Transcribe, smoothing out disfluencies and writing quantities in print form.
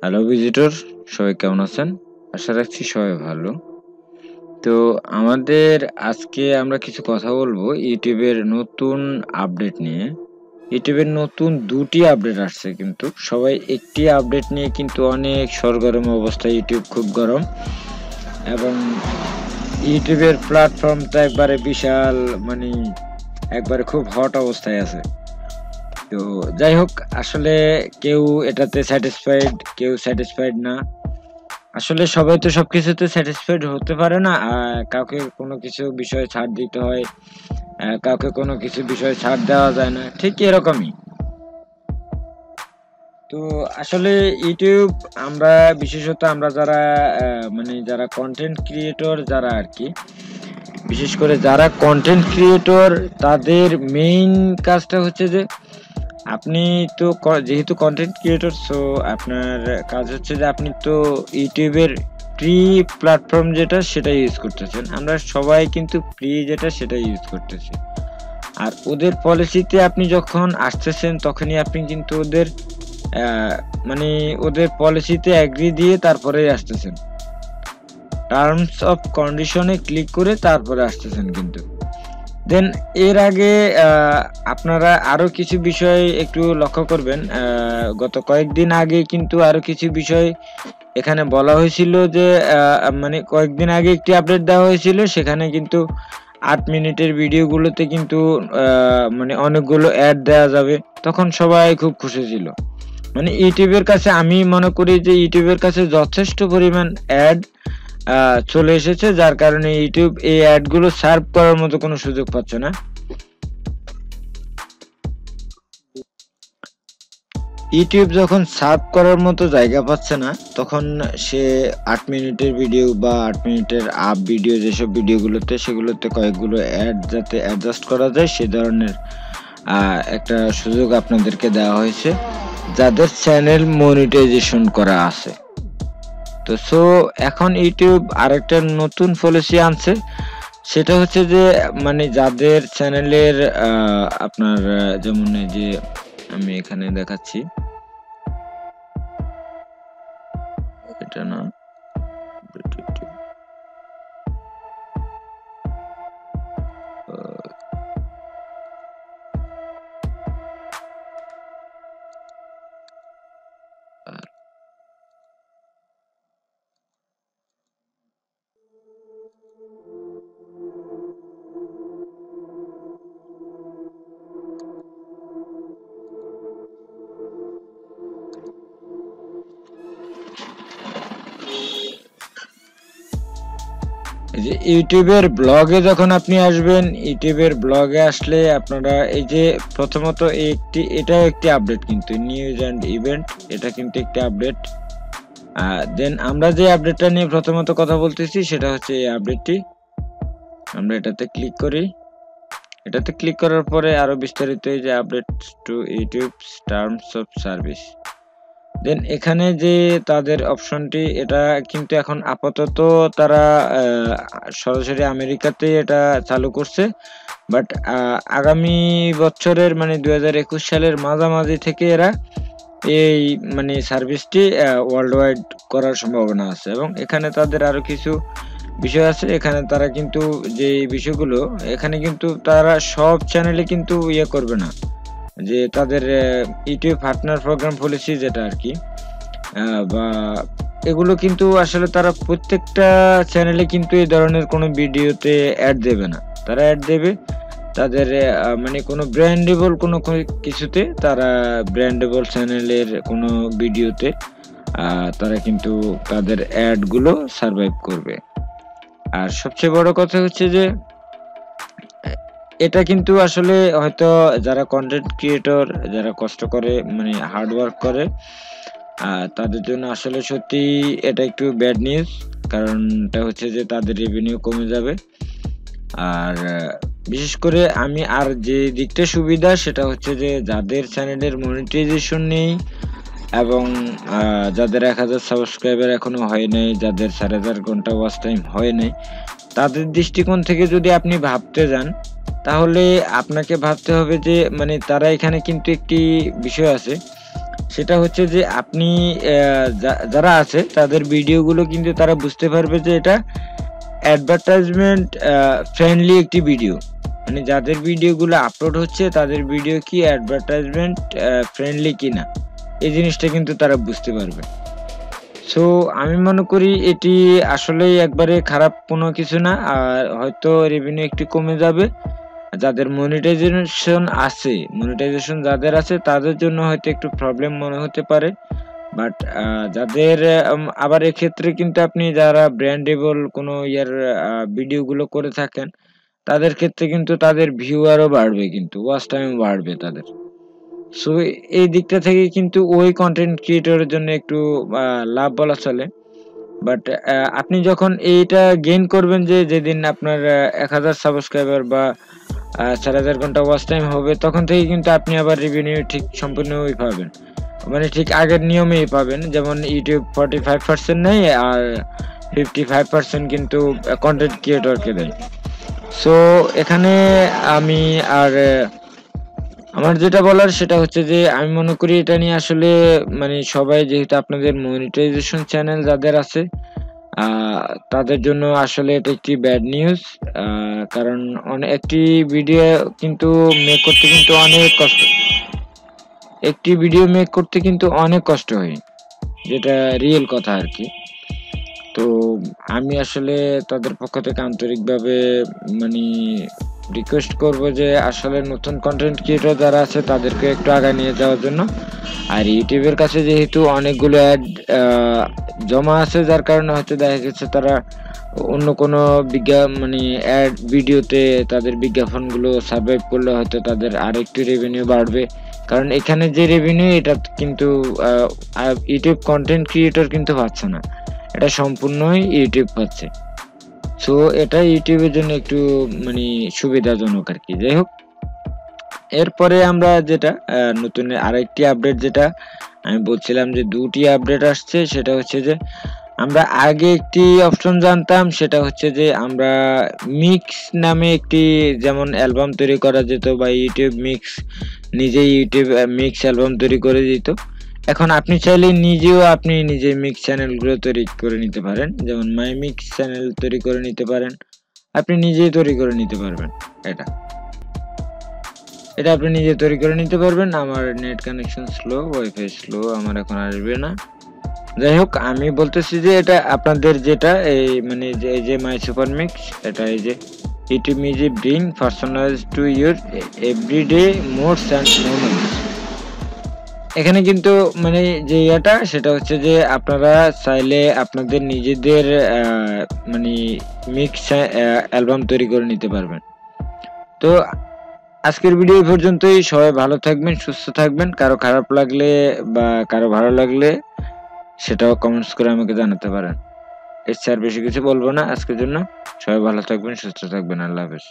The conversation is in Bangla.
হ্যালো ভিজিটর, সবাই কেমন আছেন? আশা রাখছি সবাই ভালো। তো আমাদের আজকে আমরা কিছু কথা বলবো ইউটিউবের নতুন আপডেট নিয়ে। ইউটিউবের নতুন ২টি আপডেট আসছে, কিন্তু সবাই একটি আপডেট নিয়ে কিন্তু অনেক সরগরম অবস্থায়। ইউটিউব খুব গরম এবং ইউটিউবের প্ল্যাটফর্মটা একবারে বিশাল, মানে একবারে খুব হট অবস্থায় আছে। তো যাই হোক, আসলে কেউ এটাতে স্যাটিসফাইড, কেউ স্যাটিসফাইড না। আসলে সবাই তো সবকিছুতে স্যাটিসফাইড হতে পারে না। কাউকে কোনো কিছু বিষয়ে ছাড় দিতে হয়, কাউকে কোনো কিছু বিষয়ে ছাড় দেওয়া যায় না, ঠিক এরকমই। তো আসলে ইউটিউব, আমরা বিশেষত আমরা যারা মানে যারা কন্টেন্ট ক্রিয়েটর, যারা আর কি, বিশেষ করে যারা কন্টেন্ট ক্রিয়েটর, তাদের মেইন কাজটা হচ্ছে যে আপনি তো যেহেতু কন্টেন্ট ক্রিয়েটর, সো আপনার কাজ হচ্ছে যে আপনি তো ইউটিউবের ফ্রি প্ল্যাটফর্ম যেটা সেটা ইউজ করতেছেন। আমরা সবাই কিন্তু ফ্রি যেটা সেটা ইউজ করতেছি। আর ওদের পলিসিতে আপনি যখন আসতেছেন তখনই আপনি কিন্তু ওদের মানে ওদের পলিসিতে অ্যাগ্রি দিয়ে তারপরেই আসতেছেন, টার্মস অফ কন্ডিশনে ক্লিক করে তারপরে আসতেছেন কিন্তু। দেন এর আগে আপনারা আরো কিছু বিষয় একটু লক্ষ্য করবেন। গত কয়েকদিন আগে কিন্তু আরো কিছু বিষয় এখানে বলা হয়েছিল যে মানে কয়েকদিন আগে একটি আপডেট দেওয়া হয়েছিল, সেখানে কিন্তু 8 মিনিটের ভিডিওগুলোতে কিন্তু মানে অনেকগুলো অ্যাড দেওয়া যাবে। তখন সবাই খুব খুশি ছিল। মানে ইউটিউবের কাছে, আমি মনে করি যে ইউটিউবের কাছে যথেষ্ট পরিমাণ অ্যাড চলে এসেছে, যার কারণে ইউটিউব এই অ্যাডগুলো সার্ভ করার মতো কোনো সুযোগ পাচ্ছে না। ইউটিউব যখন সার্ভ করার মতো জায়গা পাচ্ছে না, তখন সে 8 মিনিটের ভিডিও বা 8 মিনিটের আপ ভিডিও, যেসব ভিডিওগুলোতে, সেগুলোতে কয়েকগুলো অ্যাড যাতে অ্যাডজাস্ট করা যায় সে ধরনের একটা সুযোগ আপনাদেরকে দেওয়া হয়েছে, যাদের চ্যানেল মনিটাইজেশন করা আছে। তো সো এখন ইউটিউব আরেকটা নতুন পলিসি আনছে, সেটা হচ্ছে যে মানে যাদের চ্যানেলের আপনার যেমন এই যে আমি এখানে দেখাচ্ছি, এটা না, এই যে ইউটিউবের ব্লগে যখন আপনি আসবেন, ইউটিউবের ব্লগে আসলে আপনারা এই যে প্রথমত এটাও একটি আপডেট, কিন্তু নিউজ অ্যান্ড ইভেন্ট, এটা কিন্তু একটি আপডেট। দেন আমরা যে আপডেটটা নিয়ে প্রথমত কথা বলতেছি সেটা হচ্ছে এই আপডেটটি। আমরা এটাতে ক্লিক করি। এটাতে ক্লিক করার পরে আরো বিস্তারিত এই যে update to YouTube terms of service, then এখানে যে তাদের অপশনটি, এটা কিন্তু এখন আপাতত তারা সরাসরি আমেরিকাতে এটা চালু করছে, বাট আগামী বছরের মানে 2021 সালের মাঝামাঝি থেকে এরা এই মানে সার্ভিসটি ওয়ার্ল্ড ওয়াইড করার সম্ভাবনা আছে। এবং এখানে তাদের আরো কিছু বিষয় আছে। এখানে তারা কিন্তু যে বিষয়গুলো, এখানে কিন্তু তারা সব চ্যানেলে কিন্তু ইয়ে করবে না, যে তাদের ইউটিউব পার্টনার প্রোগ্রাম পলিসি যেটা আর কি, বা এগুলো কিন্তু আসলে তারা প্রত্যেকটা চ্যানেলে কিন্তু এই ধরনের কোনো ভিডিওতে অ্যাড দেবে না। তারা অ্যাড দেবে তাদের মানে কোনো ব্র্যান্ডেবল কোনো কিছুতে, তারা ব্র্যান্ডেবল চ্যানেলের কোনো ভিডিওতে তারা কিন্তু তাদের অ্যাডগুলো সার্ভাইভ করবে। আর সবচেয়ে বড় কথা হচ্ছে যে এটা কিন্তু আসলে হয়তো যারা কন্টেন্ট ক্রিয়েটর, যারা কষ্ট করে, মানে হার্ড ওয়ার্ক করে, তাদের জন্য আসলে সত্যি এটা একটু ব্যাড নিউজ। কারণটা হচ্ছে যে তাদের রেভিনিউ কমে যাবে। আর বিশেষ করে আমি আর যে দিকটা সুবিধা, সেটা হচ্ছে যে যাদের চ্যানেলের মনিটাইজেশন নেই এবং যাদের 1000 সাবস্ক্রাইবার এখনো হয় নাই, যাদের 4000 ঘন্টা ওয়াচ টাইম হয় নাই, তাদের দৃষ্টিকোণ থেকে যদি আপনি ভাবতে যান, তাহলে আপনাকে ভাবতে হবে যে মানে তারা এখানে কিন্তু একটি বিষয় আছে, সেটা হচ্ছে যে আপনি যারা আছে তাদের ভিডিওগুলো কিন্তু তারা বুঝতে পারবে যে এটা অ্যাডভার্টাইজমেন্ট ফ্রেন্ডলি একটি ভিডিও, মানে যাদের ভিডিওগুলো আপলোড হচ্ছে তাদের ভিডিও কি অ্যাডভার্টাইজমেন্ট ফ্রেন্ডলি কিনা, এই জিনিসটা কিন্তু তারা বুঝতে পারবে। সো আমি মনে করি এটি আসলেই একবারে খারাপ কোনো কিছু না, আর হয়তো রেভিনিউ একটু কমে যাবে। যাদের মনিটাইজেশন যাদের আছে তাদের জন্য হয়তো একটু প্রবলেম মনে হতে পারে, বাট যাদের আবার এক্ষেত্রে কিন্তু আপনি যারা ব্র্যান্ডেবল কোনো ভিডিওগুলো করে থাকেন তাদের ক্ষেত্রে কিন্তু তাদের ভিউয়ারও বাড়বে, কিন্তু ওয়াচ টাইম বাড়বে তাদের। সো এই দিকটা থেকে কিন্তু ওই কন্টেন্ট ক্রিয়েটরের জন্য একটু লাভ বলা চলে। বাট আপনি যখন এইটা গেইন করবেন যে যেদিন আপনার 1000 সাবস্ক্রাইবার বা 4000 ঘন্টা ওয়াচ টাইম হবে, তখন থেকে কিন্তু আপনি আবার রেভিনিউ ঠিক সম্পূর্ণই পাবেন, মানে ঠিক আগের নিয়মেই পাবেন। যেমন ইউটিউব 45% নেয় আর 55% কিন্তু কন্টেন্ট ক্রিয়েটরকে দেয়। সো এখানে আমি আর আমার যেটা বলার সেটা হচ্ছে যে আমি মনে করি এটা নিয়ে আসলে মানে সবাই, যেহেতু আপনাদের মনিটাইজেশন চ্যানেল যাদের আছে তাদের জন্য আসলে এটা একটি ব্যাড নিউজ। কারণ একটি ভিডিও কিন্তু মেক করতে কিন্তু অনেক কষ্ট, একটি ভিডিও মেক করতে কিন্তু অনেক কষ্ট হয়, যেটা রিয়েল কথা আর কি। তো আমি আসলে তাদের পক্ষ থেকে আন্তরিকভাবে মানে রিকোয়েস্ট করব যে আসলে নতুন কন্টেন্ট ক্রিয়েটর যারা আছে তাদেরকে একটু আগায় নিয়ে যাওয়ার জন্য। আর ইউটিউবের কাছে যেহেতু অনেকগুলো অ্যাড জমা আছে, যার কারণে হয়তো দেখা গেছে তারা অন্য কোনো মানে অ্যাড ভিডিওতে তাদের বিজ্ঞাপনগুলো সার্ভাইভ করলে হয়তো তাদের আরেকটু রেভিনিউ বাড়বে। কারণ এখানে যে রেভিনিউ এটা কিন্তু ইউটিউব কন্টেন্ট ক্রিয়েটর কিন্তু পাচ্ছে না, এটা সম্পূর্ণই ইউটিউব পাচ্ছে। সো এটা ইউটিউবের জন্য একটু মানে সুবিধাজনক আর কি। যাই হোক, এরপরে আমরা যেটা নতুন আরেকটি আপডেট, যেটা আমি বলছিলাম যে দুটি আপডেট আসছে, সেটা হচ্ছে যে আমরা আগে একটি অপশন জানতাম, সেটা হচ্ছে যে আমরা মিক্স নামে একটি যেমন অ্যালবাম তৈরি করা যেত, বা ইউটিউব মিক্স নিজেই ইউটিউব মিক্স অ্যালবাম তৈরি করে দিত। এখন আপনি চাইলে আপনি নিজে মিক্স চ্যানেলগুলো তৈরি করে নিতে পারেন, যেমন মাই মিক্স চ্যানেল তৈরি করে নিতে পারেন, আপনি নিজেই তৈরি করে নিতে পারবেন। এটা এটা আপনি নিজে তৈরি করে নিতে পারবেন। আমার net connection slow, wifi slow, আমার এখন আসবে না। যাই হোক, আমি বলতেছি যে এটা আপনাদের যেটা এই মানে এই যে মাই সুপার মিক্স, এটা এই যে YouTube music bring personalise to your everyday moods and moments. এখানে কিন্তু মানে যে সেটা হচ্ছে যে আপনারা চাইলে আপনাদের নিজেদের মানে মিক্স অ্যালবাম তৈরি করে নিতে পারবেন। তো আজকের ভিডিও পর্যন্তই। সবাই ভালো থাকবেন, সুস্থ থাকবেন। কারো খারাপ লাগলে বা কারো ভালো লাগলে সেটাও কমেন্টস করে আমাকে জানাতে পারেন। এর চেয়ে আর বেশি কিছু বলবো না আজকের জন্য। সবাই ভালো থাকবেন, সুস্থ থাকবেন। আল্লাহ হাফেজ।